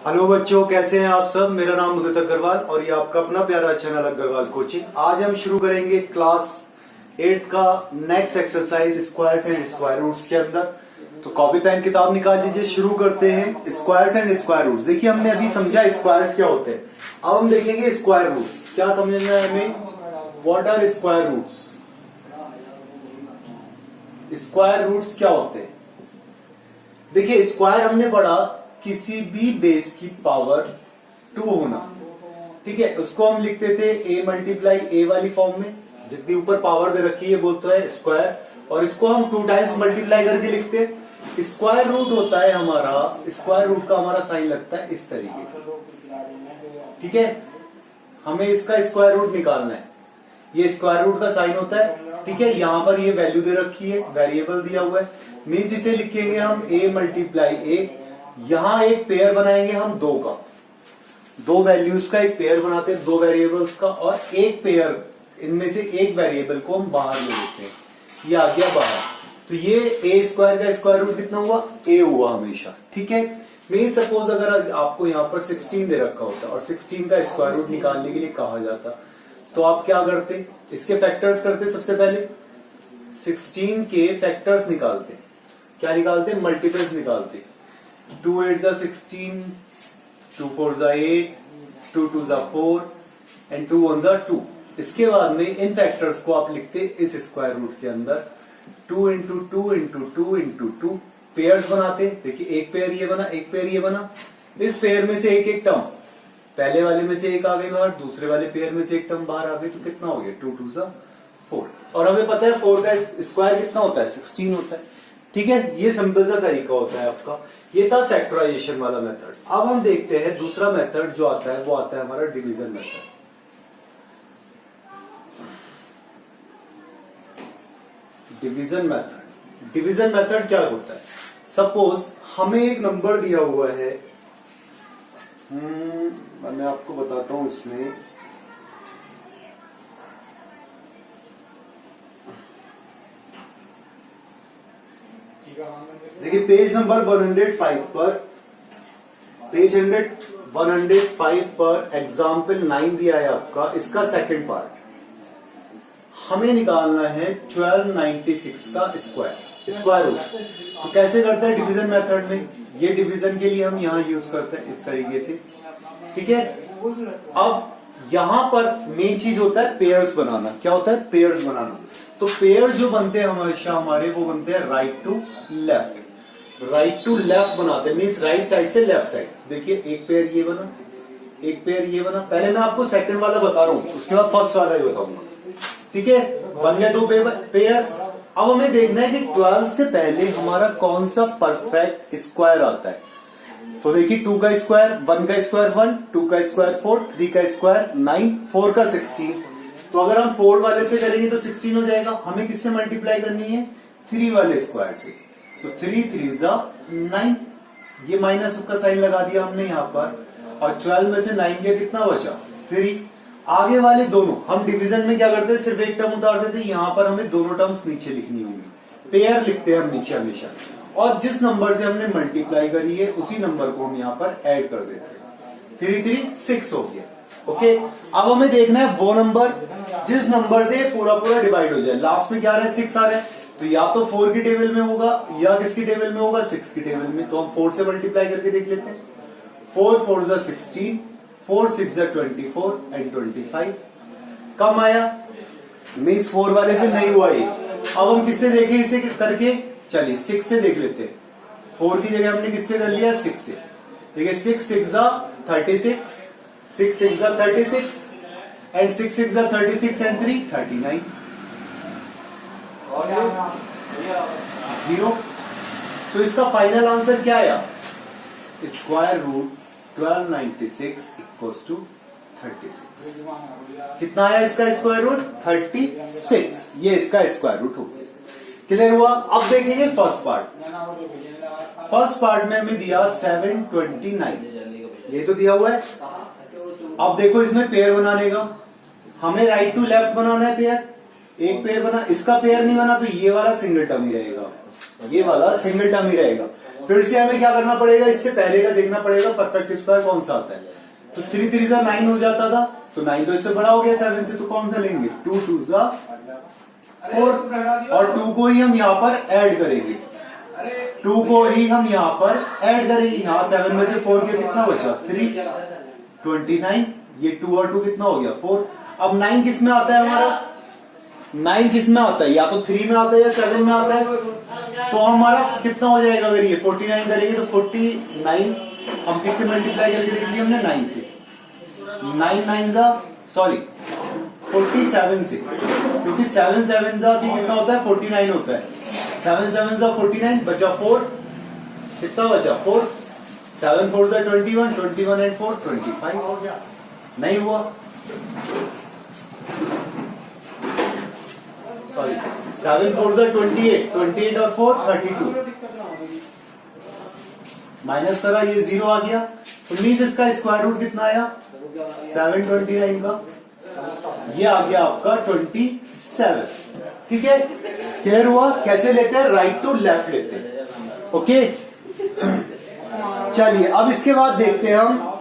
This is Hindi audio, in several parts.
हेलो बच्चों, कैसे हैं आप सब। मेरा नाम उदित अग्रवाल और ये आपका अपना प्यारा चैनल अग्रवाल कोचिंग। आज हम शुरू करेंगे क्लास 8 का next exercise squares and square roots के अंदर। तो कॉपी पेन किताब निकाल लीजिए, शुरू करते हैं स्क्वायर्स एंड स्क्वायर रूट्स। देखिए हमने अभी समझा स्क्वायर्स क्या होते हैं, अब हम देखेंगे स्क्वायर रूट्स। क्या समझना है हमें, what are square roots. Square roots क्या होते हैं। देखिए स्क्वायर हमने पढ़ा किसी भी बेस की पावर 2 होना, ठीक है। उसको हम लिखते थे a मल्टीप्लाई a वाली फॉर्म में, जितनी ऊपर पावर दे रखी है बोलते हैं स्क्वायर, और इसको हम 2 टाइम्स मल्टीप्लाई करके लिखते हैं। स्क्वायर रूट होता है हमारा, स्क्वायर रूट का हमारा साइन लगता है इस तरीके से, ठीक है। हमें इसका स्क्वायर रूट निकालना है, ये स्क्वायर रूट का साइन होता है, ठीक है। यहां पर ये वैल्यू दे रखी है, वेरिएबल दिया हुआ है, मीन्स इसे लिखेंगे हम a मल्टीप्लाई a। यहां एक पेयर बनाएंगे हम 2 का, 2 वैल्यूज का एक पेयर बनाते हैं, 2 वेरिएबल्स का, और एक पेयर इनमें से एक वेरिएबल को हम बाहर ले लेते हैं, ये आ गया बाहर। तो ये a स्क्वायर का स्क्वायर रूट कितना हुआ, a हुआ हमेशा, ठीक है। मीन सपोज अगर आपको यहाँ पर 16 दे रखा होता और 16 का स्क्वायर रूट निकालने के लिए कहा जाता, तो आप क्या करते, इसके फैक्टर्स करते। सबसे पहले 16 के फैक्टर्स निकालते, क्या निकालते, मल्टीपल्स निकालते। 2 8 जा 16, 2 4 जा 8, 2 2 जा 4 एंड 2 1 जा 2। इसके बाद में इन फैक्टर्स को आप लिखते इस स्क्वायर रूट के अंदर 2 इंटू 2 इंटू 2 इंटू 2, पेयर्स बनाते। देखिए एक पेयर ये बना, एक पेयर ये बना, इस पेयर में से एक एक टर्म, पहले वाले में से एक आ गई बाहर, दूसरे वाले पेयर में से एक टर्म बाहर आ गई, तो कितना हो गया 2 2 जा 4। और हमें पता है 4 का स्क्वायर कितना होता है, 16 होता है, ठीक है। ये सिंपल सा तरीका होता है आपका। ये था फैक्टराइजेशन वाला मेथड। अब हम देखते हैं दूसरा मेथड जो आता है, वो आता है हमारा division method. Division method, division method क्या होता है, सपोज हमें एक नंबर दिया हुआ है, मैं आपको बताता हूं इसमें। देखिए पेज नंबर 105 पर, पेज 105 पर एग्जाम्पल 9 दिया है आपका, इसका सेकंड पार्ट। हमें निकालना है 1296 का स्क्वायर रूट। तो कैसे करते हैं डिवीजन मेथड में, ये डिवीजन के लिए हम यहां यूज करते हैं इस तरीके से, ठीक है। अब यहां पर मेन चीज होता है पेयर्स बनाना। क्या होता है, पेयर्स बनाना। तो पेयर जो बनते हैं हमेशा हमारे, वो बनते हैं right to left. Right to left बनाते हैं, मीन्स राइट साइड से लेफ्ट साइड। देखिए एक पेयर ये बना, एक पेयर ये बना। पहले मैं आपको सेकंड वाला बता रहा हूं, उसके बाद फर्स्ट वाला ही बताऊंगा, ठीक है। बन गया 2 पेयर्स। अब हमें देखना है कि 12 से पहले हमारा कौन सा परफेक्ट स्क्वायर आता है। तो देखिए 2 का स्क्वायर, 1 का स्क्वायर 1, 2 का स्क्वायर 4, 3 का स्क्वायर 9, 4 का 16। तो अगर हम 4 वाले से करेंगे तो 16 हो जाएगा। हमें किससे मल्टीप्लाई करनी है, 3 वाले स्क्वायर से। तो 3 3 जा 9, ये माइनस का साइन लगा दिया हमने यहाँ पर, और 12 में से 9 गया, कितना बचा 3। आगे वाले दोनों हम डिवीजन में क्या करते हैं, सिर्फ एक टर्म उतार देते हैं, यहाँ पर हमें दोनों टर्म्स नीचे लिखनी होंगी। पेयर लिखते हैं हम नीचे हमेशा, और जिस नंबर से हमने मल्टीप्लाई करी है उसी नंबर को हम यहाँ पर ऐड कर देते हैं। 3 3 6 हो गया, ओके। अब हमें देखना है वो नंबर जिस नंबर से पूरा पूरा डिवाइड हो जाए। लास्ट में क्या आ रहा है, 6 आ रहा है, तो या तो 4 की टेबल में होगा या किसकी टेबल में होगा, 6 की टेबल में। तो हम 4 से मल्टीप्लाई करके देख लेते हैं। 4 4 जा 16, 4 6 जा 24 एंड 25। कम आया, मीन्स 4 वाले से नहीं हुआ ये। अब हम किससे देखें इसे करके, चलिए 6 से देख लेते हैं। 4 की जगह हमने किससे कर लिया, 6 से। देखिए 6 6 जा 36, 6 6 जा 36 एंड 6 6 जा 36 एंड 3 39 और 0। तो इसका फाइनल आंसर क्या आया, स्क्वायर रूट 1296 इक्वल्स टू 36। कितना आया इसका स्क्वायर रूट, 36। ये इसका स्क्वायर रूट हो गया। क्लियर हुआ। अब देखेंगे फर्स्ट पार्ट। फर्स्ट पार्ट में हमें दिया 729, ये तो दिया हुआ है। अब देखो इसमें पेयर बनाने का, हमें राइट टू लेफ्ट बनाना है पेयर। एक पेयर बना, इसका पेयर नहीं बना तो ये वाला सिंगल टर्म ही रहेगा, ये वाला सिंगल टर्म ही रहेगा। फिर से हमें क्या करना पड़ेगा, इससे पहले का देखना पड़ेगा परफेक्ट स्क्वायर कौन सा आता है। तो 3 3 जा 9 हो जाता था, तो 9 तो इससे बड़ा हो गया 7 से, तो कौन सा लेंगे 2 2 जा 4 और 2 को ही हम यहाँ पर ऐड करेंगे, 2 को ही हम यहाँ पर ऐड करेंगे। यहाँ 7 में से 4 के कितना बचा 3 29, ये 2 और 2 कितना हो गया 4। अब 9 किस में आता है हमारा, 9 किस में आता है, या तो 3 में आता है या 7 में आता है। तो हमारा कितना हो जाएगा, अगर ये 49 करेंगे तो 49 हम किससे मल्टीप्लाई करके देख लिया हमने 9 से, 9 9 जा सॉरी 47 से, क्योंकि 7 7 जा भी कितना होता है 49 होता है, 7 7 जा 49 बचा 4, कितना बचा 4, 7 4 जा 21, 21 एंड 4 25 हो गया, नहीं हुआ सॉरी 7 4 जा 28, 28 और 4 32 माइनस करा, ये 0 आ गया, तो मीन्स इसका स्क्वायर रूट कितना आया 729 का, ये आ गया आपका 27। ठीक है, क्लियर हुआ। कैसे लेते हैं, राइट टू लेफ्ट लेते हैं। ओके, चलिए अब इसके बाद देखते हैं हम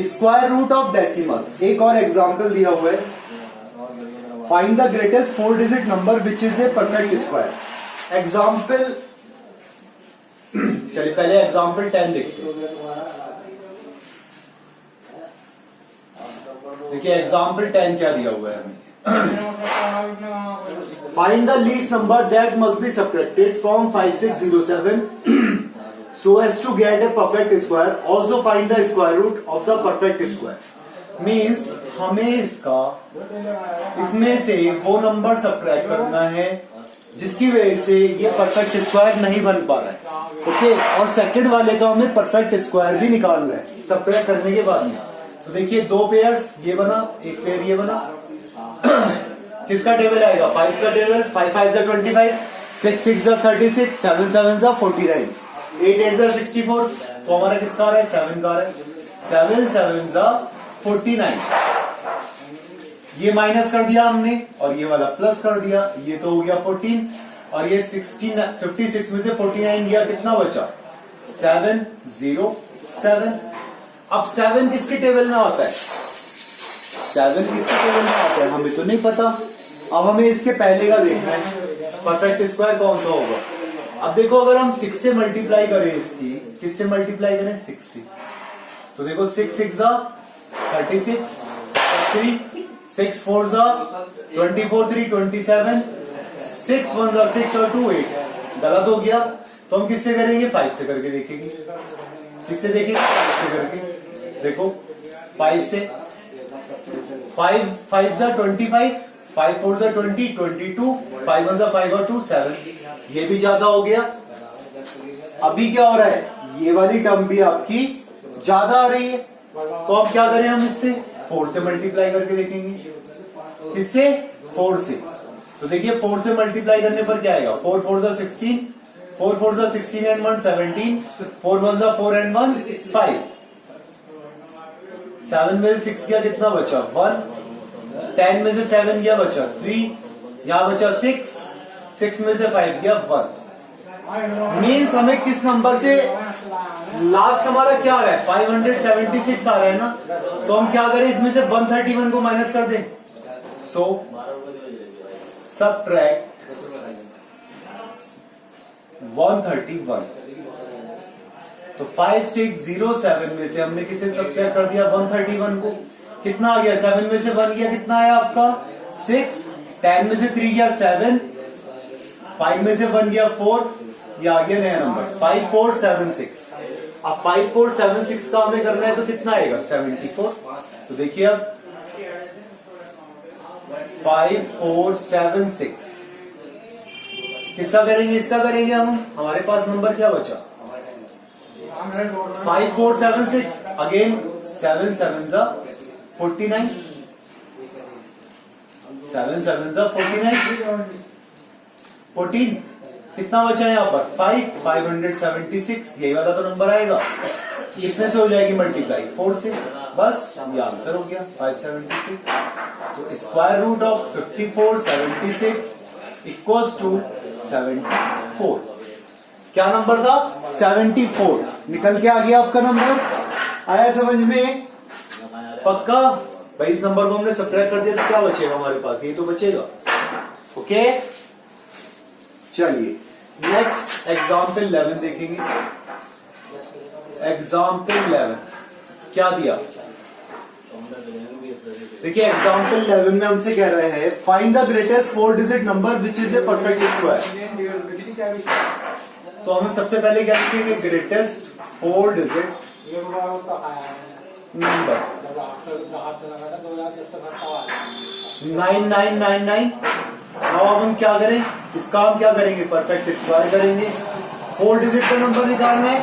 स्क्वायर रूट ऑफ डेसिमल्स। एक और एग्जांपल दिया हुआ है, find the greatest 4 digit number which is a perfect square. Example, चलिए पहले एग्जांपल 10 देखते हैं। देखिए एग्जांपल 10 क्या दिया हुआ है हमें, find the least number that must be subtracted from 5607 so as to get a perfect square. Also find the square root of the perfect square. Means हमें इसमें से वो नंबर सब्ट्रैक्ट करना है जिसकी वजह से ये परफेक्ट स्क्वायर नहीं बन पा रहा है। ओके, और सेकंड वाले का हमें परफेक्ट स्क्वायर भी निकालना है सब्ट्रैक्ट करने के बाद में। तो देखिए 2 पेयर्स ये बना, एक पेयर ये बना, किसका टेबल आएगा 5 का टेबल, 5 5 जा 25, 6 6 जा 36, 7 7 जा 49, 8 8 जा 64, तो हमारा किसका आ रहा है 7 का आ रहा है, 7 7 जा 49, ये माइनस कर दिया हमने और ये वाला प्लस कर दिया, ये तो हो गया 14 और ये 16 56 में से 49 गया, कितना बचा 7 0 7। अब 7 किसके टेबल में आता है, 7 किसके टेबल में आता है हमें तो नहीं पता। अब हमें इसके पहले का देखना है परफेक्ट स्क्वायर कौन सा होगा। अब देखो अगर हम 6 से मल्टीप्लाई करें, इसकी किससे मल्टीप्लाई करें 6 से, तो देखो 6 6 जा 36, 3 6 4 जा 24, 3 27, 6 1 जा 6 और 2 8, गलत हो गया तो हम किससे करेंगे 5 से करके देखेंगे, किससे देखेंगे 5 से करके। देखो 5 से, 5 5 जा 25, 5 4 जा 20 22, 5 1 जा 5 और 2 7, ये भी ज्यादा हो गया। अभी क्या हो रहा है, ये वाली टर्म भी आपकी ज्यादा आ रही है, तो अब क्या करें हम इससे 4 से मल्टीप्लाई करके देखेंगे, किससे 4 से। तो देखिए 4 से मल्टीप्लाई करने पर क्या आएगा, 4 4 जा 16, 4 4 जा 16 एंड 1 17, 4 1 जा 4 एंड 1 5, 7 में से 6 गया कितना बचा 1, 10 में से 7 गया बचा 3, यहां बचा 6, 6 में से 5 गया 1। मीन्स हमें किस नंबर से लास्ट हमारा क्या आ रहा है 576 आ रहा है ना, तो हम क्या करें इसमें से 131 को माइनस कर दें। सो सबट्रैक्ट 131, तो 5607 में से हमने किसे सबट्रैक्ट कर दिया 131 को, कितना आ गया 7 में से 1 गया कितना आया आपका 6, 10 में से 3 गया 7, 5 में से 1 गया 4, ये आ गया नया नंबर 5476। अब 5476 का हमें करना है तो कितना आएगा 74। तो देखिए अब 5476 किसका करेंगे, इसका करेंगे हम, हमारे पास नंबर क्या बचा 5476, अगेन 7 7 जा 49, 7 7 जा 49, 14 कितना बचा है यहाँ पर 576, यही वाला तो नंबर आएगा, कितने से हो जाएगी मल्टीप्लाई 4 से, बस ये आंसर हो गया 576। तो square root of 5476 equals to 74। क्या नंबर था? 74। निकल के आ गया आपका नंबर। आया समझ में? पक्का? भाई इस नंबर को हमने सब्ट्रैक्ट कर दिया तो क्या बचेगा हमारे पास? ये तो बचेगा। ओके, चलिए नेक्स्ट एग्जाम्पल 11 देखेंगे। एग्जाम्पल 11 क्या दिया? देखिए एग्जाम्पल 11 में हमसे कह रहे हैं find the greatest 4 digit number which is a perfect square. तो हम सबसे पहले क्या लिखेंगे? Greatest 4 digit number 9999। अब हम क्या करें? इसका हम क्या करेंगे? परफेक्ट स्क्वायर करेंगे। 4 डिजिट का नंबर निकालना है।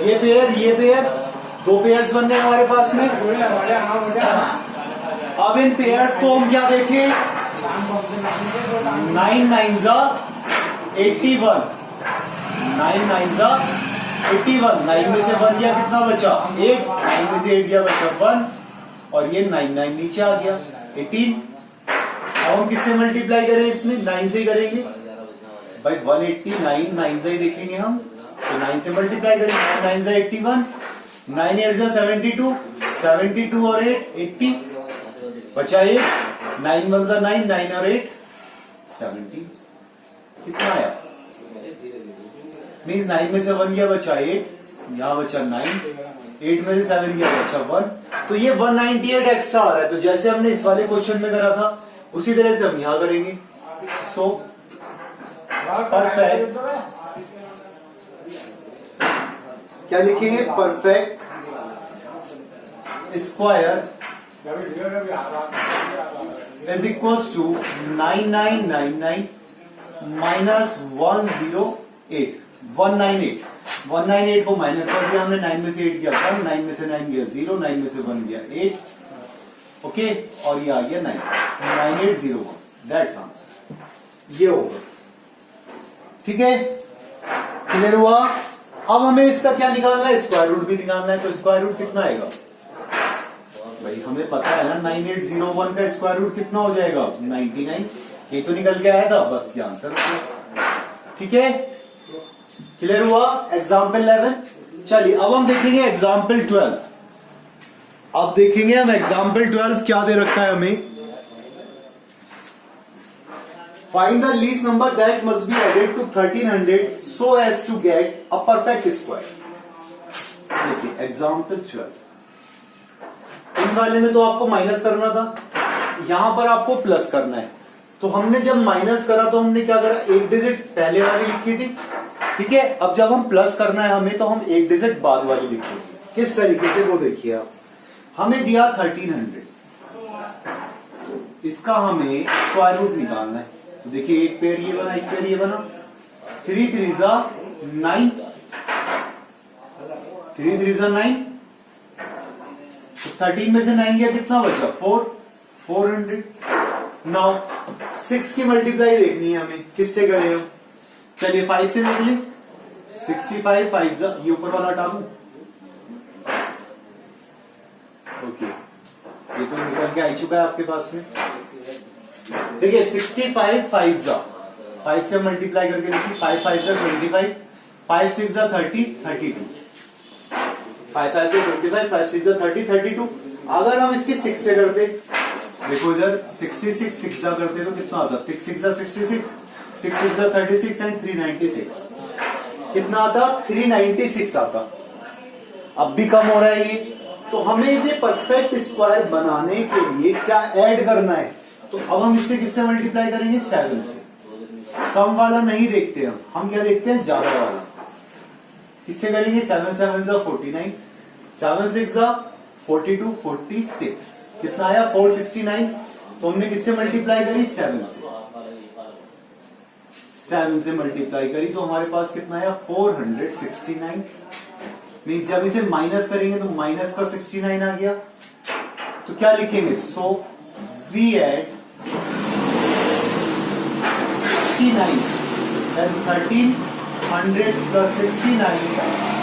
ये पेयर 2 पेयर्स बन गए हमारे पास में। अब इन पेयर्स को हम क्या देखें? 9 9 जा 81, 9 9 जा 81। 9 में से 1 गया, कितना बचा? 8। 9 में से 8 गया, बचा 1। और ये 9 9 नीचे आ गया 18। अब हम किससे मल्टीप्लाई करें? इसमें 9 से ही करेंगे भाई। 189 9 से ही देखेंगे हम, तो 9 से मल्टीप्लाई करेंगे। 9 9 81, 9 8 जा 72, 72 और 8 80, बचा 8। 9 1 जा 9, 9 और 8 17। कितना आया? मीन्स 9 में से 1 गया, बचा 8, यहां बचा 9, 8 में से 7 गया, बचा 1। तो ये 198 एक्स्ट्रा आ रहा है। तो जैसे हमने इस वाले क्वेश्चन में करा था उसी तरह से हम यहां करेंगे। सो परफेक्ट क्या लिखेंगे? Perfect square is equals to 9999 minus 108। 198 को माइनस कर दिया हमने। 9 में से 8 गया 1, 9 में से 9 गया 0, 9 में से 1 गया 8। ओके, और ये आ गया 9801। दैट्स आंसर, ये होगा। ठीक है, क्लियर हुआ? अब हमें इसका क्या निकालना है? स्क्वायर रूट भी निकालना है। तो स्क्वायर रूट कितना आएगा भाई? हमें पता है ना 9801 का स्क्वायर रूट कितना हो जाएगा? 99। ये तो निकल के आया था, बस ये आंसर होगा। ठीक है, क्लियर हुआ? एग्जाम्पल 11। चलिए अब हम देखेंगे एग्जाम्पल 12। अब देखेंगे हम एग्जाम्पल 12 क्या दे रखा है हमें। Find the least number that must be added to 1300 so as to get a perfect square. देखिए एग्जाम्पल 12, इन वाले में तो आपको माइनस करना था, यहां पर आपको प्लस करना है। तो हमने जब माइनस करा तो हमने क्या करा? 1 डिजिट पहले वाली लिखी थी। ठीक है, अब जब हम प्लस करना है हमें, तो हम 1 डिजिट बाद वाली लिखेंगे। किस तरीके से वो देखिए आप। हमें दिया 1300, इसका हमें स्क्वायर रूट निकालना है। तो देखिए एक पेयर ये बना, एक पेयर ये बना। 3 3 जा 9, 3 3 जा 9। 13 में से 9 गया, कितना बचा? 400। नाउ 6 की मल्टीप्लाई देखनी है हमें, किससे करें हम? चलिए 5 से देख लें। 65 5 जा, ये ऊपर वाला हटा दूं। ओके, ये तो निकल के आ चुका है आपके पास में। देखिए 65 5 जा, 5 से मल्टीप्लाई करके देखिए। 5 5 जा 25, 5 6 जा 30 32, 5 5 जा 25, 5 6 जा 30 32। अगर हम इसकी 6 से करते, देखो इधर 66 6 जा करते तो कितना आता? 6 6 जा 66, 6 6 जा 36 एंड 396। कितना आता? 396 आता। अब भी कम हो रहा है ये। तो हमें इसे परफेक्ट स्क्वायर बनाने के लिए क्या ऐड करना है? तो अब हम इससे किससे मल्टीप्लाई करेंगे? 7 से। कम वाला नहीं देखते हम क्या देखते हैं? ज्यादा वाला। किससे करेंगे? 7 7 जा 49, 7 6 जा 42 46। कितना आया? 469। तो हमने किससे मल्टीप्लाई करी? 7 से। 7 से मल्टीप्लाई करी तो हमारे पास कितना आया? 469। मीन्स जब इसे माइनस करेंगे तो माइनस का 69 आ गया। तो क्या लिखेंगे? So we add 69 then 1300 plus 69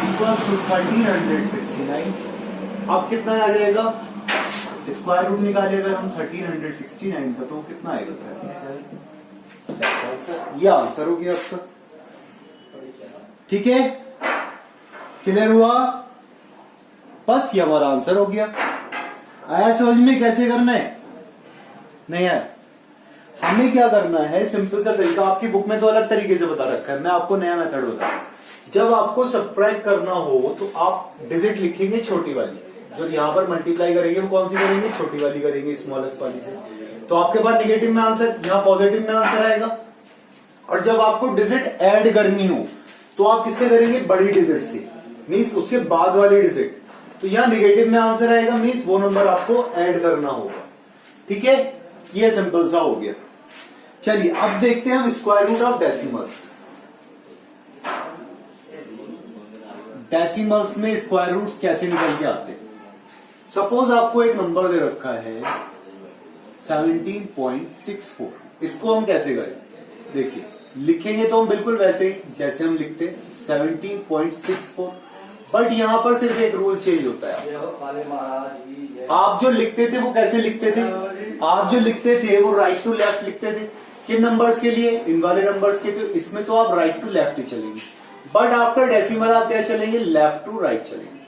equals to 1369। अब कितना आ जाएगा? स्क्वायर रूट निकाले अगर हम 1369 का, तो कितना आएगा? 37। ये आंसर हो गया आपका। ठीक है, क्लियर हुआ? बस ये हमारा आंसर हो गया। आया समझ में कैसे करना है? नहीं आया? हमें क्या करना है, सिंपल सा तरीका, आपकी बुक में तो अलग तरीके से बता रखा है, मैं आपको नया मेथड बता रहा हूं। जब आपको सब्ट्रैक्ट करना हो तो आप डिजिट लिखेंगे छोटी वाली, जो यहां पर मल्टीप्लाई करेंगे वो कौन सी करेंगे, छोटी वाली करेंगे, स्मॉलेस्ट वाली से। तो आपके पास नेगेटिव में आंसर, यहां पॉजिटिव में आंसर आएगा। और जब आपको डिजिट ऐड करनी हो तो आप किससे करेंगे, बड़ी डिजिट से, मीन्स उसके बाद वाली डिजिट। तो यहां नेगेटिव में आंसर आएगा, मीन्स वो नंबर आपको ऐड करना होगा। ठीक है, ये सिंपल सा हो गया। चलिए अब देखते हैं हम square root of decimals. Decimals में स्क्वायर रूट्स कैसे निकल के आते हैं। सपोज आपको एक नंबर दे रखा है 17.64, इसको हम कैसे करें, देखिए लिखेंगे तो हम बिल्कुल वैसे ही जैसे हम लिखते 17.64, बट यहां पर सिर्फ एक रूल चेंज होता है। आप जो लिखते थे वो कैसे लिखते थे, आप जो लिखते थे वो राइट टू लेफ्ट लिखते थे। किन नंबर्स के लिए, इन वाले नंबर्स के, तो इसमें तो आप राइट टू लेफ्ट ही चलेंगे, बट आफ्टर डेसिमल आप क्या चलेंगे, लेफ्ट टू राइट चलेंगे।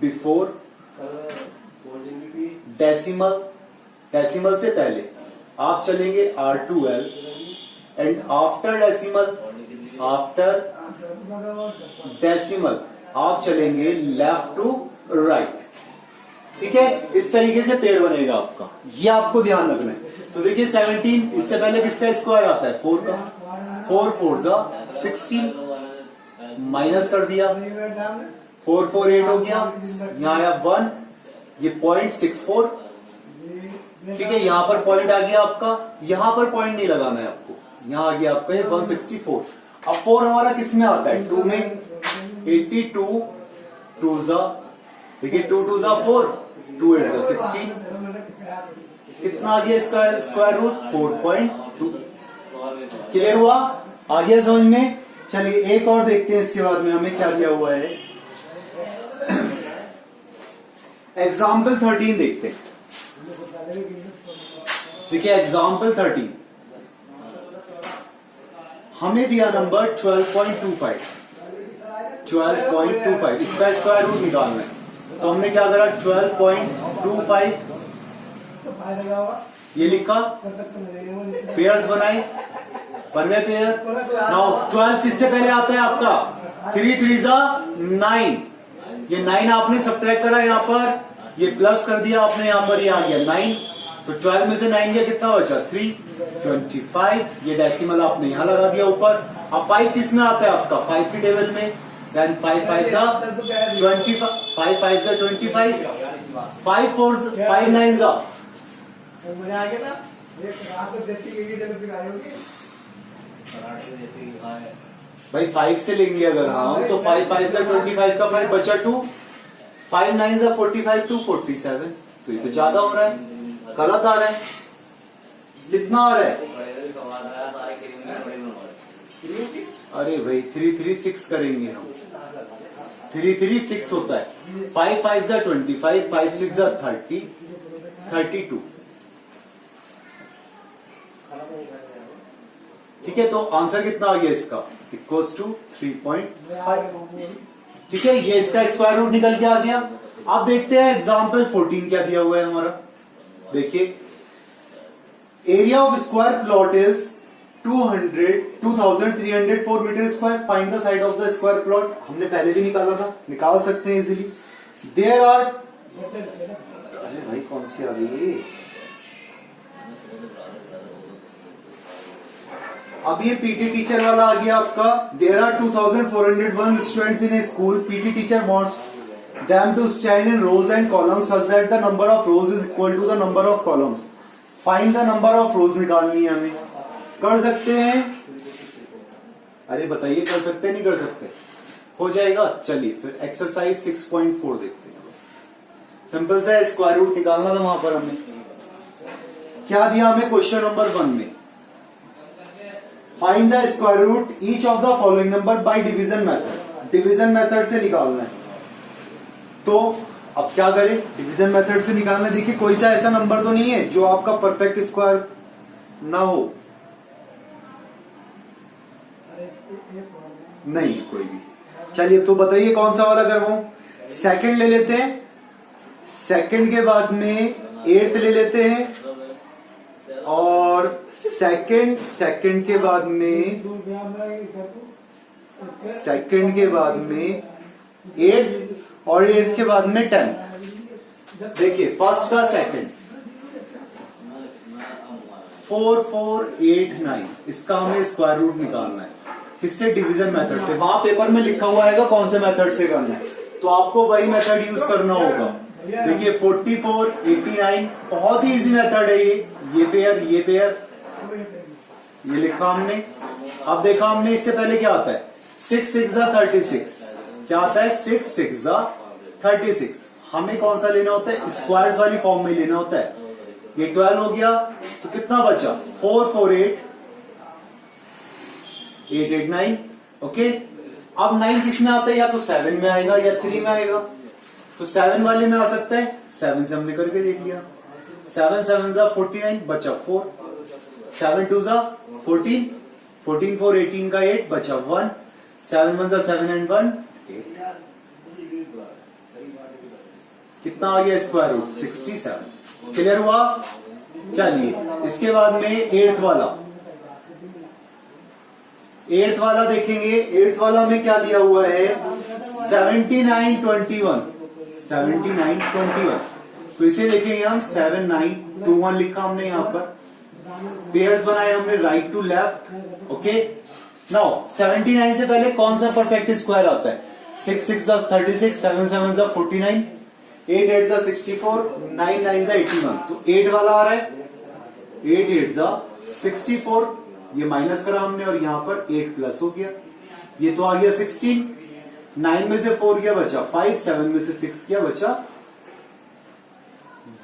बिफोर डेसिमल, डेसिमल से पहले आप चलेंगे R2L, and after decimal, after decimal आप चलेंगे लेफ्ट टू राइट। ठीक है, इस तरीके से पेयर बनेगा आपका, ये आपको ध्यान रखना है। तो देखिए 17, इससे पहले किसका स्क्वायर आता है, 4 का, 4 4 जा 16, माइनस कर दिया, 4 4 8 हो गया, यहां आया 1, ये 0.64। ठीक है, यहां पर पॉइंट आ गया आपका, यहां पर पॉइंट नहीं लगाना है आपको, यहां आ गया आपका ये 164। अब 4 हमारा किस में आता है, 2 में, 82 2 जा, देखिए 2 2 जा 4, 2 8 जा 16, कितना आ गया इसका स्क्वायर रूट, 4.2। क्लियर हुआ, आ गया समझ में? चलिए एक और देखते हैं, इसके बाद में हमें क्या दिया हुआ है। एग्जाम्पल 13 देखते हैं। देखिए एग्जाम्पल 13 हमें दिया नंबर 12.25, 12.25, इसका स्क्वायर रूट निकालना है। तो हमने क्या करा, 12.25 ये लिखा, पेयर्स बनाए, बन गए पेयर। नाउ 12 किससे पहले आता है आपका, 3 3 जा 9, ये 9 आपने सब्ट्रैक्ट करा यहाँ पर, ये प्लस कर दिया आपने यहाँ पर, ये आ गया 9। तो 12 में से 9 गया, कितना बचा 3, 25। ये डेसिमल आपने यहाँ लगा दिया ऊपर। अब 5 किस में आता है आपका, 5 की टेबल में, देन 5 5 जा 25, 5 5 जा 25, 5 4 5 9 जा, भाई 5 से लेंगे अगर हम, तो 5 5 जा 25 का 5 बचा 2, 5 9 जा 45 2 47। तो ये तो ज्यादा हो रहा है, गलत आ रहा है, कितना आ रहा है, अरे भाई 3 3 6 करेंगे हम, 3 3 6 होता है, 5 5 जा 25, 5 6 जा 30, 32। ठीक है, तो आंसर कितना आ गया इसका, इक्वल्स टू 3.5। ठीक है, ये इसका स्क्वायर रूट निकल के आ गया। अब देखते हैं एग्जाम्पल 14 क्या दिया हुआ है हमारा। देखिए area of square plot is 2304 metre square, find the side of the square plot. हमने पहले भी निकाला था, निकाल सकते हैं इजीली। देयर आर, अरे भाई कौन सी आ गई, अब ये पीटी टीचर वाला आ गया आपका। There are 2401 students in a school, PT teacher wants them to stand in rows and columns such that the number of rows is equal to the number of columns. Find the number of rows निकालनी है हमें, कर सकते हैं, अरे बताइए कर सकते हैं नहीं कर सकते, हो जाएगा। चलिए फिर एक्सरसाइज 6.4 देखते हैं। सिंपल सा स्क्वायर रूट निकालना था वहां पर हमें, क्या दिया हमें क्वेश्चन नंबर 1 में, find the square root each of the following number by division method. Division method से निकालना है, तो अब क्या करें, डिवीजन मेथड से निकालना। देखिए कोई सा ऐसा नंबर तो नहीं है जो आपका परफेक्ट स्क्वायर ना हो। नहीं कोई भी। चलिए तो बताइए कौन सा वाला करवाऊं। सेकंड ले लेते हैं, सेकंड के बाद में एट्थ ले लेते हैं, और सेकंड के बाद में एट्थ, और एट्थ के बाद में 10th। देखिए फर्स्ट का सेकंड 4 4 8 9, इसका हमें स्क्वायर रूट निकालना है। किससे? डिवीजन मेथड से। वहां पेपर में लिखा हुआ है कौन से मेथड से करना है, तो आपको वही मेथड यूज करना होगा। देखिए 44 89, बहुत ही इजी मेथड है ये पेयर ये लिखा हमने। अब देखा हमने इससे पहले क्या आता है, 6 6 36, क्या आता है 6 6 36। हमें कौन सा लेना होता है, स्क्वायर्स वाली फॉर्म में लेना होता है। ये 12 हो गया, तो कितना बचा 4 4 8 8 8 9। ओके, अब 9 किस में आता है, या तो 7 में आएगा या 3 में आएगा। तो 7 वाले में आ सकता है, 7 से हमने करके देख लिया। 7 7 49, बचा 4, 7 2 14, 14 4 18 का 8, बचा 1, 7 1 7 एंड 1 8। कितना आ गया स्क्वायर रूट 67। क्लियर हुआ। चलिए इसके बाद में एट्थ वाला देखेंगे। एट्थ वाला में क्या दिया हुआ है, 79 21, 79 21। तो इसे देखेंगे हम 7 9 2 1 लिखा हमने यहाँ पर, पेयर्स बनाए हमने right to left. Okay, now 79 से पहले कौन सा परफेक्ट स्क्वायर आता है, 6 6 36, 7 7 49, 8 8 64, 9 9 81। तो 8 वाला आ रहा है, 8 8 64, ये माइनस करा हमने और यहां पर 8 प्लस हो गया। ये तो आ गया 16, 9 में से 4 गया बचा 5, 7 में से 6 गया बचा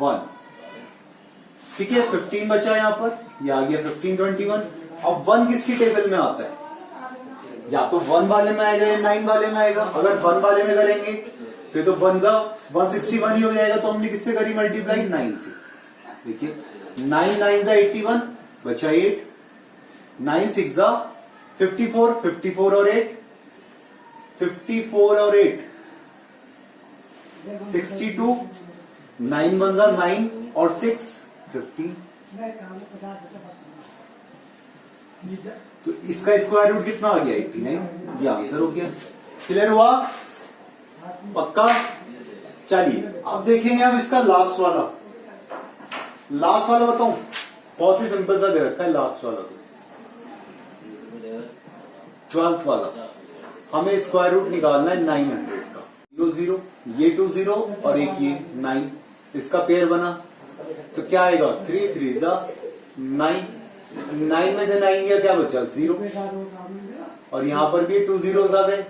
1। ठीक है, 15 बचा यहां पर, ये आ गया 15 21। अब 1 किसकी टेबल में आता है, या तो 1 वाले में आएगा या 9 वाले में आएगा। अगर 1 वाले में करेंगे तो 161 ही हो जाएगा। तो हमने किससे करी मल्टीप्लाई, 9 से। देखिए 9 9 81, बचा 8, 9 6 54, 54 और 8, 54 और 8 62, 9 1 9 और 6 15। तो इसका स्क्वायर रूट कितना आ गया 89, ये आंसर हो गया। क्लियर हुआ, पक्का। चलिए अब देखेंगे हम इसका लास्ट वाला बताऊं, बहुत ही सिंपल सा दे रखा है लास्ट वाला। तो 12th वाला हमें स्क्वायर रूट निकालना है 900 का। 0 0, ये 2 0 और एक ये 9, इसका पेयर बना तो क्या आएगा, 3 3 9, 9 में से 9 गया, क्या बचा 0, और यहां पर भी 2 zeros आ गए,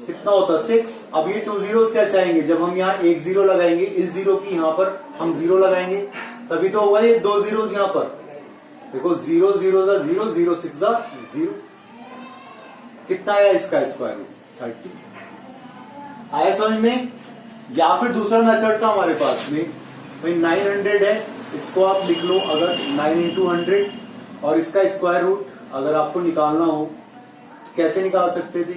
कितना होता 6। अब ये 2 zeros कैसे आएंगे, जब हम यहाँ एक 0 लगाएंगे, इस 0 की यहाँ पर हम 0 लगाएंगे तभी तो होगा ये 2 zeros यहाँ पर। देखो 0 0 0, 0 6 0, कितना आया इसका स्क्वायर रूट 30। आया समझ में। या फिर दूसरा मेथड था हमारे पास में, भाई 900 है, इसको आप लिख लो अगर 9 into 100, और इसका स्क्वायर रूट अगर आपको निकालना हो तो कैसे निकाल सकते थे।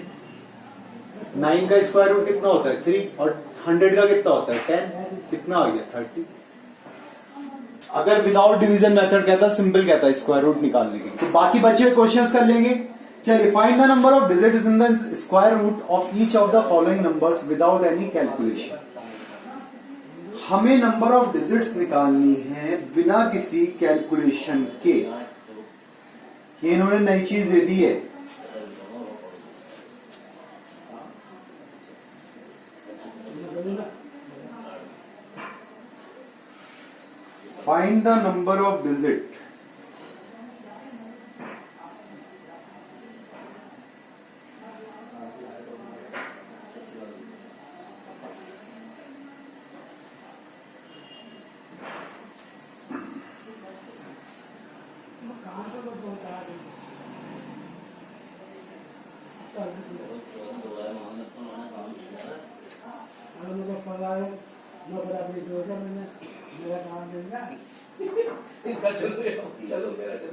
9 का स्क्वायर रूट कितना होता है 3, और 100 का कितना होता है 10, कितना आ गया 30। अगर विदाउट डिवीजन मेथड कहता, सिंपल कहता स्क्वायर रूट निकालने के, तो बाकी बचे क्वेश्चंस कर लेंगे। चलिए, find the number of digits in the square root of each of the following numbers without any calculation. हमें नंबर ऑफ डिजिट्स निकालनी है बिना किसी कैलकुलेशन के। ये इन्होंने नई चीज दे दी है। Find the number of digit चलो मेरा चल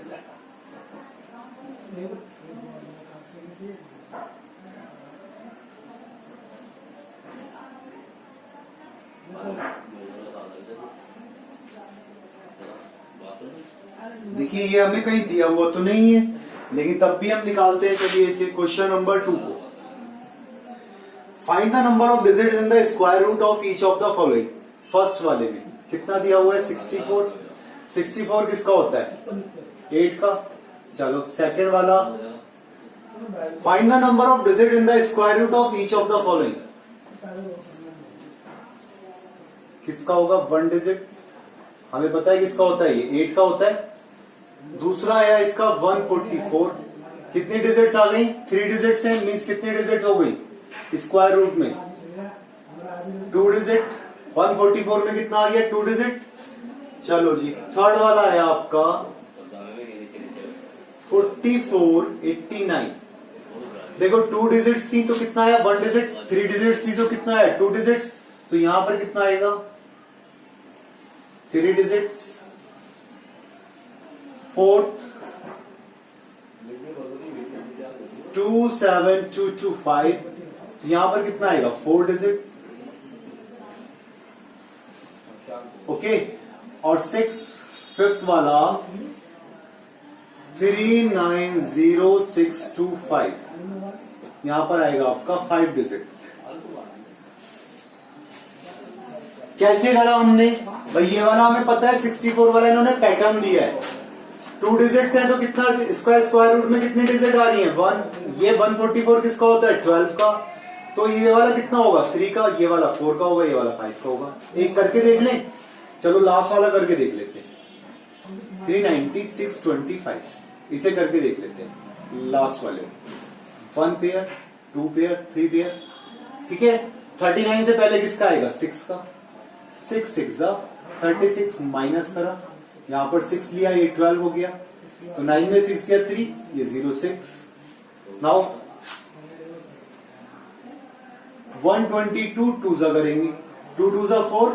देखिए ये हमें कहीं दिया हुआ तो नहीं है, लेकिन तब भी हम निकालते हैं। चलिए इसे क्वेश्चन नंबर 2 को, find the number of digit in the square root of each of the following. First वाले में कितना दिया हुआ है 64। 64 किसका होता है 8 का। चलो सेकंड वाला, find the number of digit in the square root of each of the following. किसका होगा 1 डिजिट, हमें पता है किसका होता है ये 8 का होता है। दूसरा आया इसका 144, कितनी डिजिट्स आ गई 3 डिजिट्स हैं, मींस कितनी डिजिट्स हो गई स्क्वायर रूट में 2 डिजिट। 144 में कितना आ गया 2 डिजिट। चलो जी थर्ड वाला आया आपका 4489, देखो 2 डिजिट्स थी तो कितना आया 1 डिजिट, 3 डिजिट्स थी तो कितना आया 2 डिजिट्स, तो यहां पर कितना आएगा 3 डिजिट्स। फोर्थ 27225, यहां पर कितना आएगा 4 डिजिट। ओके, और 6 फिफ्थ वाला 390625, यहां पर आएगा आपका 5 डिजिट। कैसे करा हमने भाई, ये वाला हमें पता है 64 वाला इन्होंने पैटर्न दिया है, 2 डिजिट्स हैं तो कितना इसका स्क्वायर रूट में कितनी डिजिट आ रही है 1। ये 144 किसका होता है 12 का, तो ये वाला कितना होगा 3 का, ये वाला 4 का होगा, ये वाला 5 का होगा। एक करके देख लें, चलो लास्ट वाला करके देख लेते हैं 39625, इसे करके देख लेते हैं लास्ट वाले 1 पेयर 2 पेयर 3 पेयर, ठीक है। 39 से पहले किसका आएगा 6 का, 6 6 36 माइनस करा, यहां पर 6 लिया ये 12 हो गया, तो 9 में 6 गया 3, ये 06। नाउ 122 2 करेंगे, 2 2 4,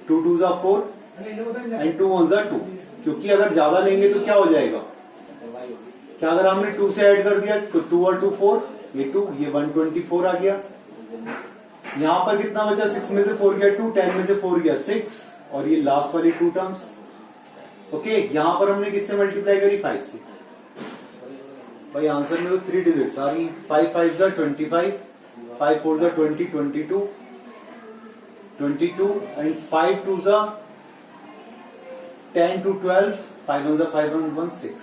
2 2 4 एंड 2 1 2, क्योंकि अगर ज्यादा लेंगे तो क्या हो जाएगा, क्या अगर हमने 2 से ऐड कर दिया तो 2 और 2 4, ये 2, ये 124 आ गया। यहां पर कितना बचा 6 में से 4 गया 2, 10 में से 4 गया 6, और ये लास्ट वाली 2 टर्म्स। ओके, यहां पर हमने किससे मल्टीप्लाई करी 5 से। भाई आंसर में तो 3 डिजिट्स आ रही, 5 5 25, 5 4 20 22 एंड 5 2 10 to 12, 5 1 5 1 6,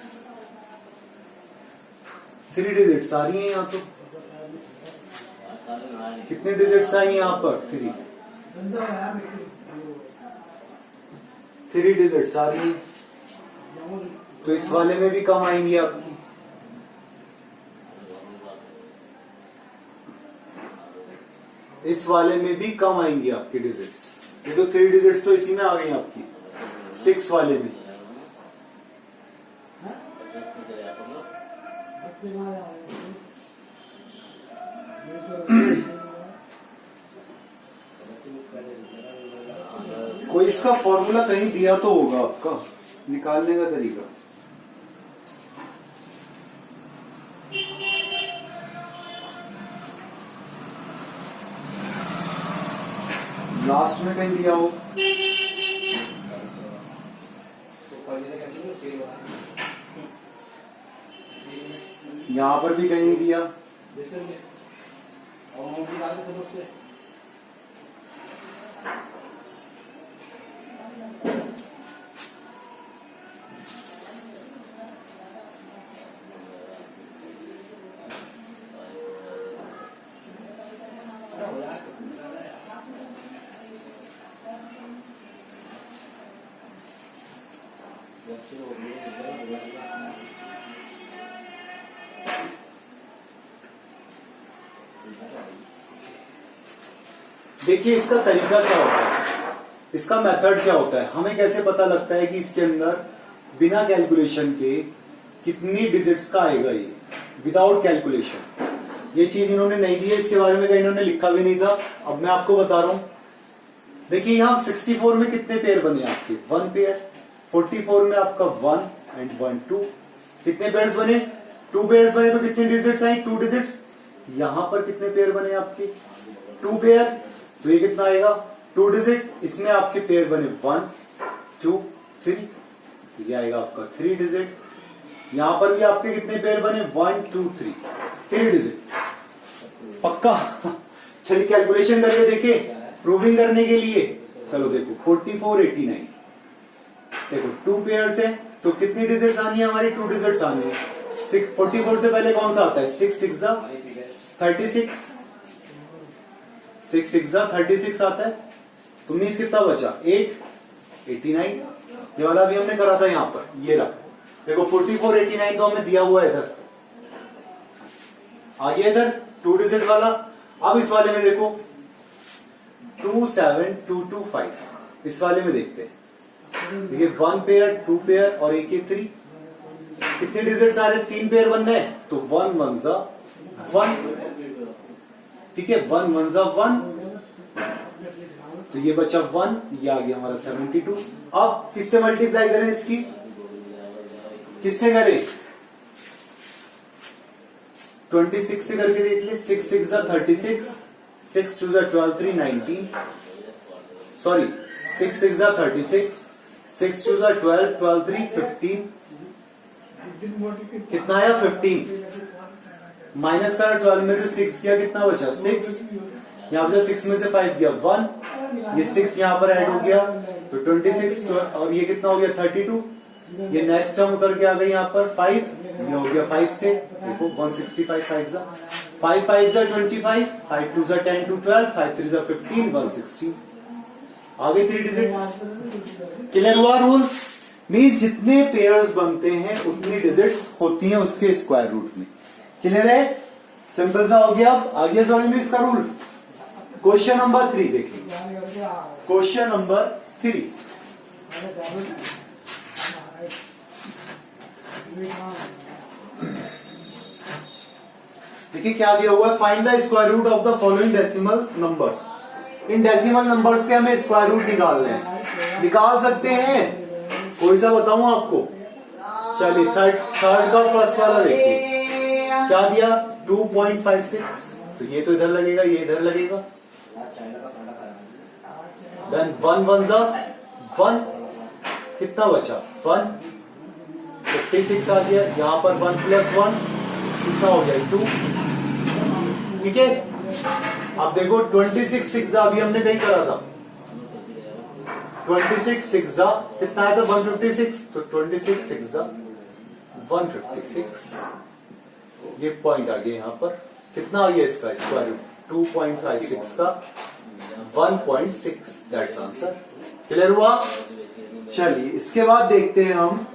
3 डिजिट्स आ रही हैं यहाँ तो। कितने डिजिट्स आई यहाँ पर 3 डिजिट्स आ रही हैं, तो इस वाले में भी कम आएंगी आपकी। इस वाले में भी कम आएंगी आपकी डिजिट्स, ये तो 3 डिजिट्स तो इसी में आ गई आपकी 6 वाले में। कोई इसका फॉर्मूला कहीं दिया तो होगा आपका, निकालने का तरीका। लास्ट में कहीं दिया हो, यहां पर भी कहीं नहीं दिया। देखिए इसका तरीका क्या होता है, इसका मेथड क्या होता है, हमें कैसे पता लगता है कि इसके अंदर बिना कैलकुलेशन के कितनी डिजिट्स का आएगा ये विदाउट कैलकुलेशन। ये चीज इन्होंने नहीं दी है, इसके बारे में कहीं इन्होंने लिखा भी नहीं था, अब मैं आपको बता रहा हूं। देखिए यहां 64 में कितने पेयर बने आपके 1 पेयर, 44 में आपका 1 एंड 1 2, कितने पेयर्स बने 2 पेयर्स बने, तो कितनी डिजिट्स आई 2 डिजिट्स। यहां पर कितने पेयर बने आपके 2 पेयर, तो ये कितना आएगा 2 डिजिट, इसमें आपके पेयर बने 1 2 3, तो ये आएगा आपका 3 डिजिट। यहां पर भी आपके कितने पेयर बने 1 2 3 डिजिट। पक्का? चलिए कैलकुलेशन करके देखे प्रूविंग करने के लिए। चलो देखो 44 89, देखो 2 पेयर्स है तो कितनी डिजिट्स आनी है हमारी 2 डिजिट्स आनी है। 44 से पहले कौन सा आता है 6 6 36, 6 6 36 आता है। तो मीन्स कितना बचा 8 89, ये वाला भी हमने करा था यहां पर, ये रहा देखो 44 89 तो हमें दिया हुआ है इधर, आगे इधर 2 डिजिट वाला। अब इस वाले में देखो 27225, इस वाले में देखते हैं। देखिए 1 पेयर 2 पेयर और एक 3, कितने डिजिट्स आ रहे 3 पेयर बनने हैं तो 1 1 जा 1, ठीक है 1 1 जा 1, तो ये बचा 1, ये आ गया हमारा 72। अब किससे मल्टीप्लाई करें इसकी, किससे करें 26 से करके देख ले। 6 6 जा 36, 6 2 जा 12 3 19, सॉरी 6 6 जा 36, 6 2 जा 12 12 3 15, कितना आया 15, माइनस करा 12 में से 6 किया कितना बचा 6, यहां पर 6 में से 5 गया 1, ये 6 यहां पर ऐड हो गया तो 26 और ये कितना हो गया 32, ये नेक्स्ट टर्म उतर के आ गई यहाँ पर 5, ये हो गया 5 से देखो 165 5 जा 5 5 जा 25, 5 2 जा 10 2 12, 5 3 जा 15 116, आगे 3 डिजिट्स। क्लियर हुआ रूल? मीन्स जितने पेयर्स बनते हैं उतनी डिजिट्स होती हैं उसके स्क्वायर रूट में। क्लियर है? सिंपल सा हो गया। अब आगे समझ में इसका रूल। क्वेश्चन नंबर 3 देखिए, क्वेश्चन नंबर 3 देखिए क्या दिया हुआ है, find the square root of the following decimal numbers. इन डेसिमल नंबर्स के हमें स्क्वायर रूट निकालने हैं। निकाल सकते हैं, कोई सा बताऊं आपको? चलिए थर्ड का फर्स्ट वाला देखिए क्या दिया 2.56, तो ये तो इधर लगेगा, ये इधर लगेगा। देन 1 1 जा 1, कितना बचा 1, 56 आ गया। यहां पर 1 + 1 कितना हो गया 2, ठीक है। अब देखो 26 6 जा अभी हमने कहीं करा था, 26 6 जा कितना आया था 156, तो 26 6 जा 156, ये पॉइंट आ गया। यहां पर कितना आ गया इसका स्क्वायर रूट 2.56 का 1.6, दैट्स आंसर। क्लियर हुआ? चलिए इसके बाद देखते हैं हम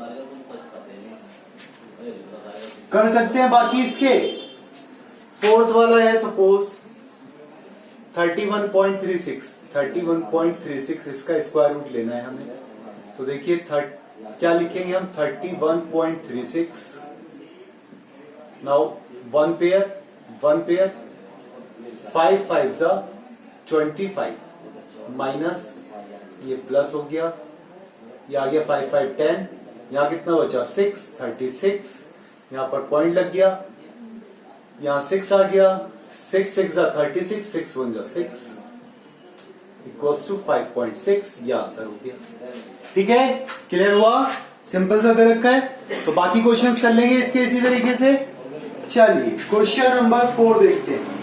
कर सकते हैं बाकी इसके। फोर्थ वाला है सपोज 31.36, इसका स्क्वायर रूट लेना है हमें। तो देखिए क्या लिखेंगे हम 31.36, नाउ 1 पेयर 5 5 जा 25 माइनस ये प्लस हो गया, ये आ गया 5 5 10, यहां कितना बचा 6 36, यहां पर पॉइंट लग गया, यहां 6 आ गया, 6 6 जा 36, 6 1 जा 6 इक्वल्स टू 5.6, ये आंसर हो गया। ठीक है, क्लियर हुआ? सिंपल सा दे रखा है। तो बाकी क्वेश्चंस कर लेंगे इसके इसी तरीके से। चलिए क्वेश्चन नंबर 4 देखते हैं।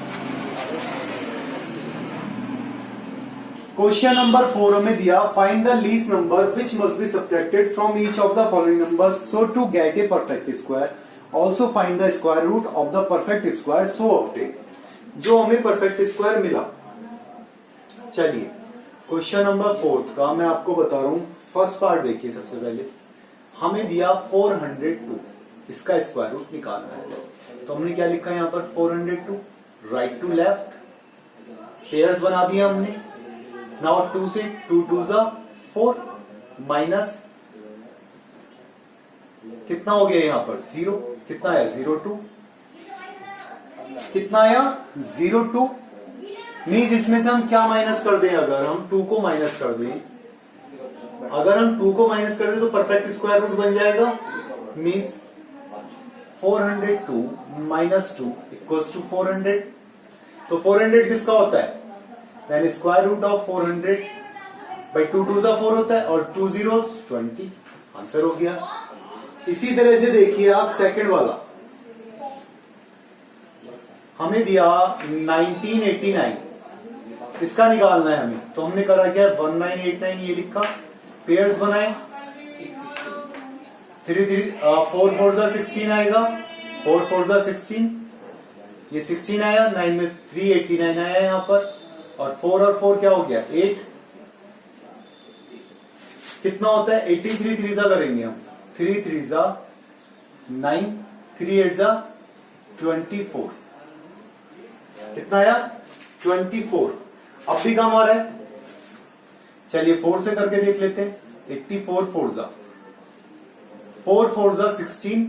क्वेश्चन नंबर 4 हमें दिया find the least number which must be subtracted from each of the following numbers so to get a perfect square, also find the square root of the perfect square so obtain. जो हमें परफेक्ट स्क्वायर मिला। चलिए क्वेश्चन नंबर 4 का मैं आपको बता रहा हूं। फर्स्ट पार्ट देखिए, सबसे पहले हमें दिया 402, इसका स्क्वायर रूट निकालना है। तो हमने क्या लिखा है यहां पर 402, राइट टू लेफ्ट पेयर्स बना दिया हमने। नाउ 2 से 2 2 जा 4 माइनस कितना हो गया यहां पर 0, कितना आया 02, कितना आया 02। मीन्स इसमें से हम क्या माइनस कर दें, अगर हम 2 को माइनस कर दें, अगर हम 2 को माइनस कर दें तो परफेक्ट स्क्वायर रूट बन जाएगा। Means 402 minus 2 equals to 400। तो 400 किसका होता है then square root of 400 by 2 2 सा 4 होता है और 2 जीरो 20, आंसर हो गया। इसी तरह से देखिए आप सेकंड वाला, हमें दिया 1989, इसका निकालना है हमें, तो हमने करा क्या, 1989 ये लिखा, पेयर्स बनाए, 4 4 जा 16 आएगा, 4 4 जा 16, ये 16 आया, 9 में 389 आया यहाँ पर, और 4 और 4 क्या हो गया 8, कितना होता है 83 3 जा करेंगे हम, 3 3 जा 9, 3 8 जा 24, कितना आया 24। अब भी कम आ रहा है, चलिए 4 से करके देख लेते हैं, 84 4 जा 4 4 जा 16,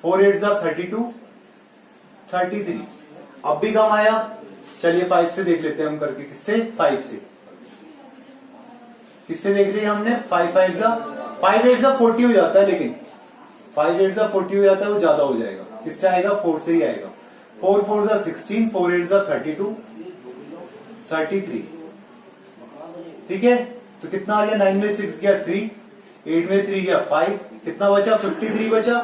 4 8 जा 32, 33, अब भी कम आया, चलिए 5 से देख लेते हैं हम करके, किससे 5 से, किससे देख रहे हैं हमने, 5 8 जा 40 हो जाता है, लेकिन 5 8 जा 40 हो जाता है, वो ज्यादा हो जाएगा, किससे आएगा 4 से ही आएगा, 4 4 जा 16, 4 8 जा 32, 33, ठीक है, तो कितना आ गया, 9 में 6 गया 3, 8 में 3 गया 5, कितना बचा 53 बचा,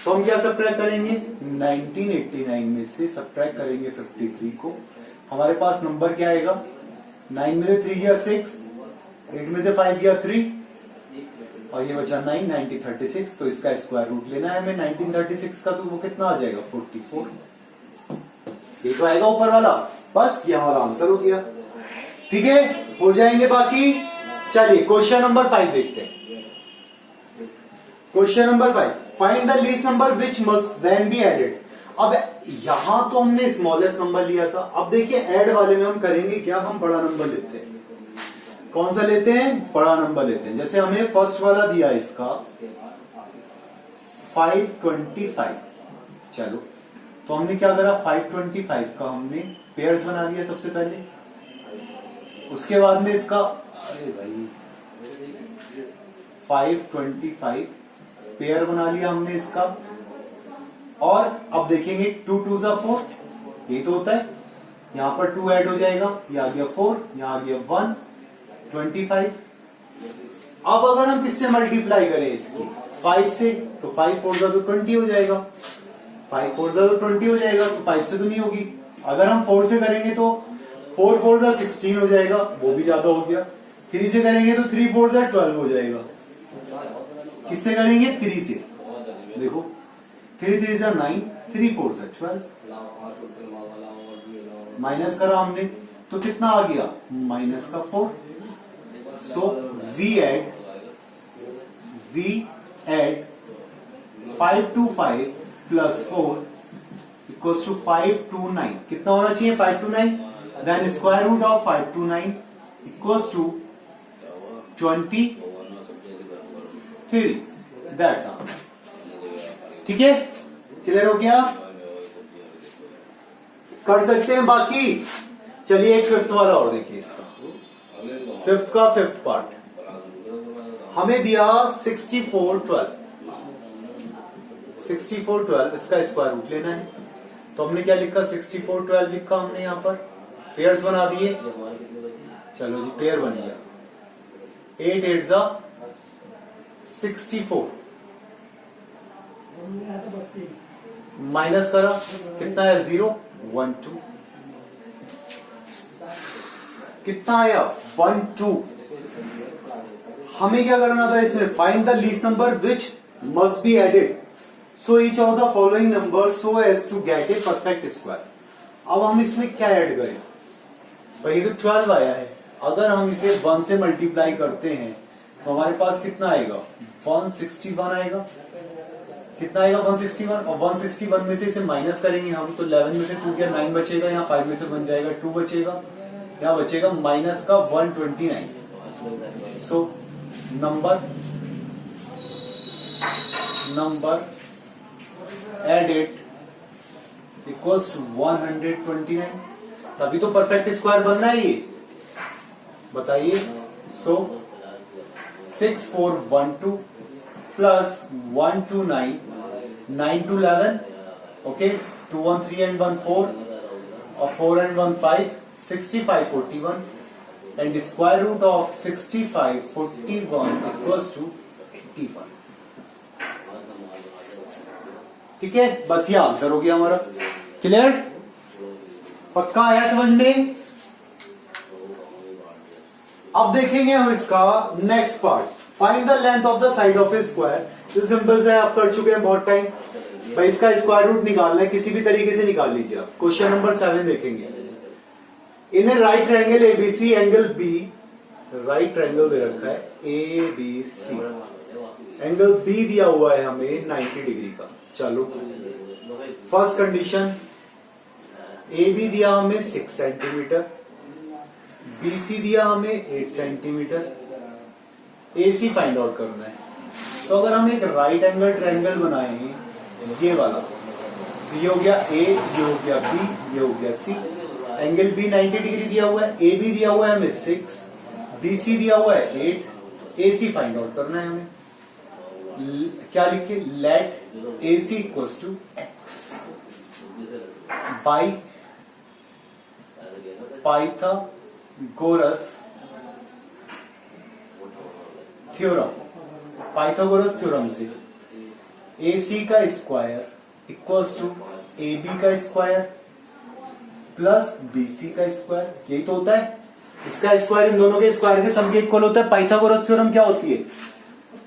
तो हम क्या सब्ट्रैक्ट करेंगे, 1989 में से सब्ट्रैक्ट करेंगे 53 को, हमारे पास नंबर क्या आएगा, 9 में से 3 गया 6, 8 में से 5 गया 3, और ये बचा 9, 1936, तो इसका स्क्वायर रूट लेना है हमें 1936 का, तो वो कितना आ जाएगा 44, ये तो आएगा ऊपर वाला, बस ये हमारा आंसर हो गया, ठीक है, हो जाएंगे बाकी। चलिए क्वेश्चन नंबर 5 देखते हैं। Question number 5, find the least number which must when be added. अब यहां तो हमने स्मॉलेस्ट नंबर लिया था, अब देखिए ऐड वाले में हम करेंगे क्या, हम बड़ा नंबर लेते हैं, कौन सा लेते हैं, बड़ा नंबर लेते हैं। जैसे हमें फर्स्ट वाला दिया इसका 525, चलो तो हमने क्या करा, 525 का हमने पेयर्स बना लिया सबसे पहले, उसके बाद में इसका, अरे भाई 525 पेयर बना लिया हमने इसका, और अब देखेंगे 2 2 जा 4, ये तो होता है, यहां पर 2 ऐड हो जाएगा, ये आ गया 4, यहां आ गया 1, 25। अब अगर हम किससे मल्टीप्लाई करें इसकी, 5 से, तो 5 4 जा तो 20 हो जाएगा, 5 4 जा तो 20 हो जाएगा, तो 5 से तो नहीं होगी। अगर हम 4 से करेंगे तो 4 4 जा 16 हो जाएगा, वो भी ज्यादा हो गया। 3 से करेंगे तो 3 4 जा 12 हो जाएगा। किससे करेंगे, 3 से, देखो 3 3 जा 9, 3 4 जा 12, माइनस करा हमने तो कितना आ गया, माइनस का 4। So we add 5 to 5 plus 4 equals to 5 to 9, कितना होना चाहिए 5 to 9, then square root of 5 to 9 equals to 23, that's answer. ठीक है, क्लियर हो गया, कर सकते हैं बाकी। चलिए एक फिफ्थ वाला और देखिए, इसका फिफ्थ का फिफ्थ पार्ट हमें दिया 64 12, इसका स्क्वायर रूट लेना है। तो हमने क्या लिखा, 64 12 लिखा हमने यहां पर, पेयर्स बना दिए, चलो जी पेयर बन गया, 8 8 जा 64, माइनस करा कितना है 0 1 2, कितना आया 1 2। हमें क्या करना था इसमें, find the least number which must be added so each of the following number so as to get a perfect square. अब हम इसमें क्या ऐड करें, भाई तो 12 आया है, अगर हम इसे 1 से मल्टीप्लाई करते हैं तो हमारे पास कितना आएगा 161 आएगा, कितना आएगा 161, और 161 में से इसे माइनस करेंगे हम तो 11 में से 2 गया 9 बचेगा, यहाँ 5 में से बन जाएगा 2 बचेगा, यहाँ बचेगा माइनस का 129। So number added equals to 129, तभी तो परफेक्ट स्क्वायर बनना है ये, बताइए। So 6412 plus 129, 9 to 11, okay, 2 1 3 and 1 4, और 4 and 1 5, 65 41 and the square root of 65 41 equals to 81. ठीक है, बस ये आंसर हो गया हमारा. क्लियर? पक्का आया समझ में? अब देखेंगे हम इसका next part. Find the length of the side of A square. जो सिंपल से आप कर चुके हैं बहुत टाइम. भाई इसका स्क्वायर रूट निकालना है, किसी भी तरीके से निकाल लीजिए आप. क्वेश्चन नंबर 7 देखेंगे. In a right triangle ABC angle B, right triangle दे रखा है एबीसी, एंगल बी दिया हुआ है हमें 90 डिग्री का. चलो फर्स्ट कंडीशन, ए बी दिया हमें 6 सेंटीमीटर, बी सी दिया हमें 8 सेंटीमीटर, ए सी फाइंड आउट करना है. तो अगर हम एक राइट एंगल ट्रायंगल बनाएं, ये वाला, तो ये हो गया ए, ये हो गया बी, ये हो गया सी. एंगल बी 90 डिग्री दिया हुआ है, ए बी दिया हुआ है हमें 6, बी सी दिया हुआ है 8, ए सी फाइंड आउट करना है हमें. क्या लिखे? Let A C equals to X by Pythagoras theorem. Pythagoras theorem से ए सी का square equals to A B का स्क्वायर प्लस बी सी का स्क्वायर. यही तो होता है. इसका स्क्वायर इन दोनों के स्क्वायर के सम के इक्वल होता है. पाइथागोरस थ्योरम क्या होती है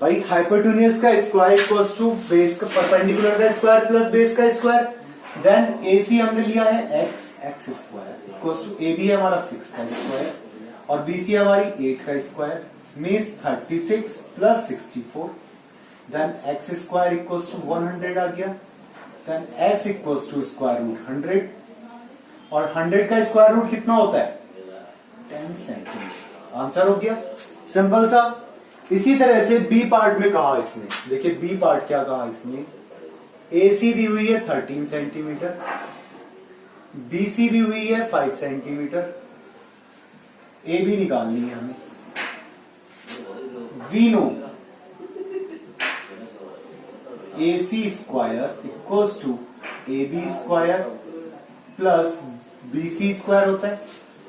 भाई? हाइपोटेन्यूज का स्क्वायर इक्वल्स टू बेस का परपेंडिकुलर का स्क्वायर प्लस बेस का स्क्वायर. देन ए सी हमने लिया है X, X square equals to A B है हमारा 6 का स्क्वायर और बी सी हमारी 8 का square, means 36 plus 64. Then X square equals to 100 आ गया. Then X equals to square root 100 और 100 का स्क्वायर रूट कितना होता है? 10 सेंटीमीटर. आंसर हो गया, सिंपल सा. इसी तरह से बी पार्ट में कहा इसने, देखिए बी पार्ट क्या कहा इसने. ए सी दी हुई है 13 सेंटीमीटर, बी सी दी हुई है 5 सेंटीमीटर, ए बी निकालनी है हमें. We know A C square equals to A B square plus B C square होता है.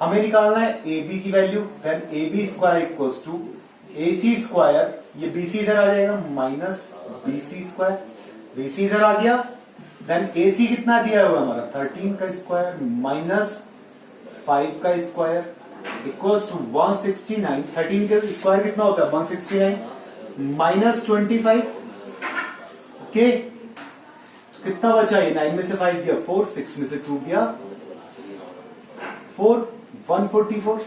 हमें निकालना है ए बी की value. Then A B square equals to A C square, ये बी सी इधर आ जाएगा minus B C square, B C इधर आ गया. देन ए सी कितना दिया हुआ हमारा 13 का स्क्वायर माइनस 5 का स्क्वायर इक्वल्स टू 169. 13 का स्क्वायर कितना होता है? 169 माइनस 25. ओके, तो कितना बचा? ये 9 में से 5 गया 4, 6 में से 2 गया 4, 144.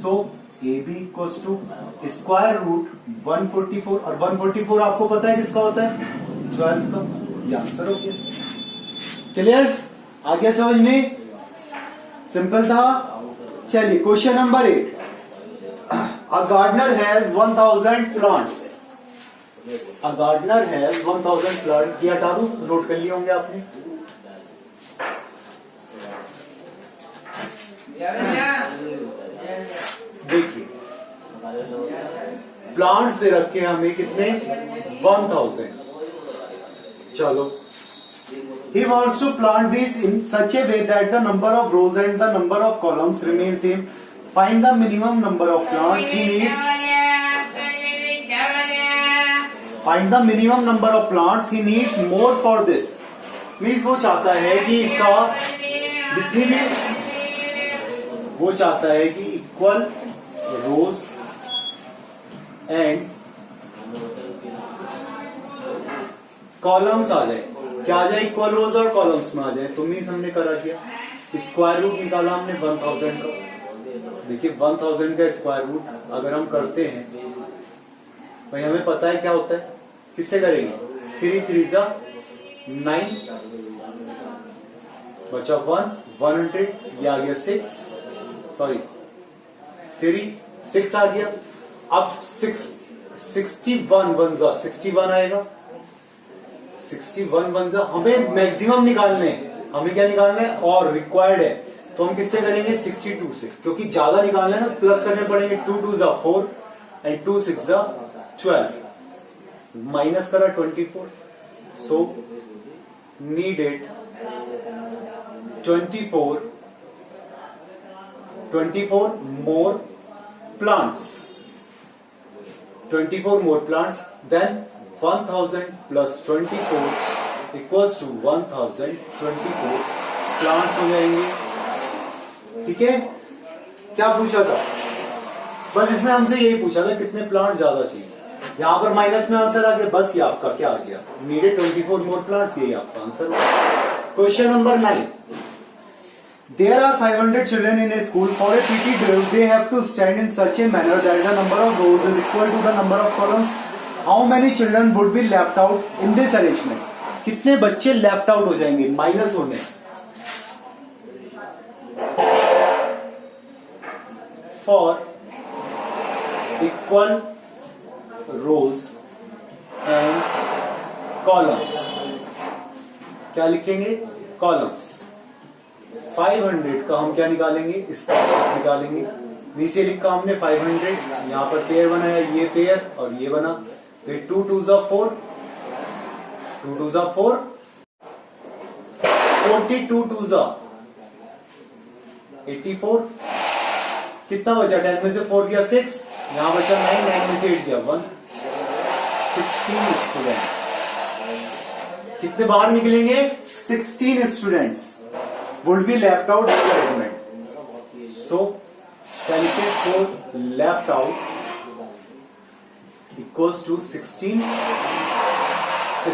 So A B equals to square root 144 और 144 आपको पता है किसका होता है? 12 का. ये आंसर हो गया. क्लियर? आ गया समझ में? सिंपल था. चलिए question number 8. A gardener has 1000 plants. A gardener has 1000 plant. ये हटा दो, नोट कर लिए होंगे आपने. देखिए प्लांट्स दे रखे हैं हमें कितने? 1000. चलो, he wants to plant these in such a way that the number of rows and the number of columns remain same. Find the minimum number of plants he needs. Find the minimum number of plants he needs more for this. Means वो चाहता है कि इसका जितनी भी, वो चाहता है कि इक्वल रोज एंड कॉलम्स आ जाए. क्या आ जाए? इक्वल रोज और कॉलम्स में आ जाए. तुम ही हमने करा किया. स्क्वायर रूट निकाला हमने 1000 का. देखिए 1000 का स्क्वायर रूट अगर हम करते हैं भाई हमें पता है क्या होता है. किससे करेंगे? 3 3 जा 9 बचा 1, 100. ये आ गया 6, सॉरी 3, 6 आ गया. अब 61 1 जा 61 आएगा. 61 1 जा. हमें मैक्सिमम निकालने हैं. हमें क्या निकालना है? और रिक्वायर्ड है तो हम किससे करेंगे? 62 से, क्योंकि ज्यादा निकालना है ना, प्लस करने पड़ेंगे. 2 2 जा 4 एंड 2 6 जा 12, माइनस करा 24. सो needed 24 24 more plants. 24 more plants, then 1000 plus 24 equals to 1024 plants हो जाएंगे. ठीक है, क्या पूछा था? बस इसने हमसे यही पूछा था कितने प्लांट ज्यादा चाहिए. यहां पर माइनस में आंसर आ गया, बस ये आपका क्या आ गया, नीडेड 24 मोर प्लांट्स, यही आपका आंसर होगा. Question number 9. There are 500 children in a school. For a PT drill, they have to stand in such a manner that the number of rows is equal to the number of columns. How many children would be left out in this arrangement? कितने बच्चे लेफ्ट आउट हो जाएंगे माइनस होने. For equal rows and columns, क्या लिखेंगे? कॉलम्स. 500 का हम क्या निकालेंगे? इसका निकालेंगे. नीचे लिखा हमने 500, यहां पर पेयर बनाया, ये पेयर और ये बना, तो 2 2s 4, 2 2s 4, 42 2s 84. कितना बचा? 10 में से 4 गया 6, यहां बचा 9, 9 में से 8 गया 1. 16 स्टूडेंट्स. कितने बाहर निकलेंगे? 16 students would be left out in the arrangement. So calculate for left out equals to 16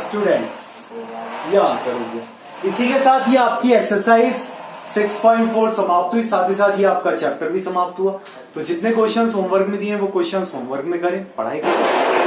students. यह आंसर हो गया. इसी के साथ ये आपकी एक्सरसाइज 6.4 समाप्त हुई. साथ ही साथ ये आपका चैप्टर भी समाप्त हुआ. तो जितने क्वेश्चंस होमवर्क में दिए हैं वो क्वेश्चंस होमवर्क में करें, पढ़ाई करें.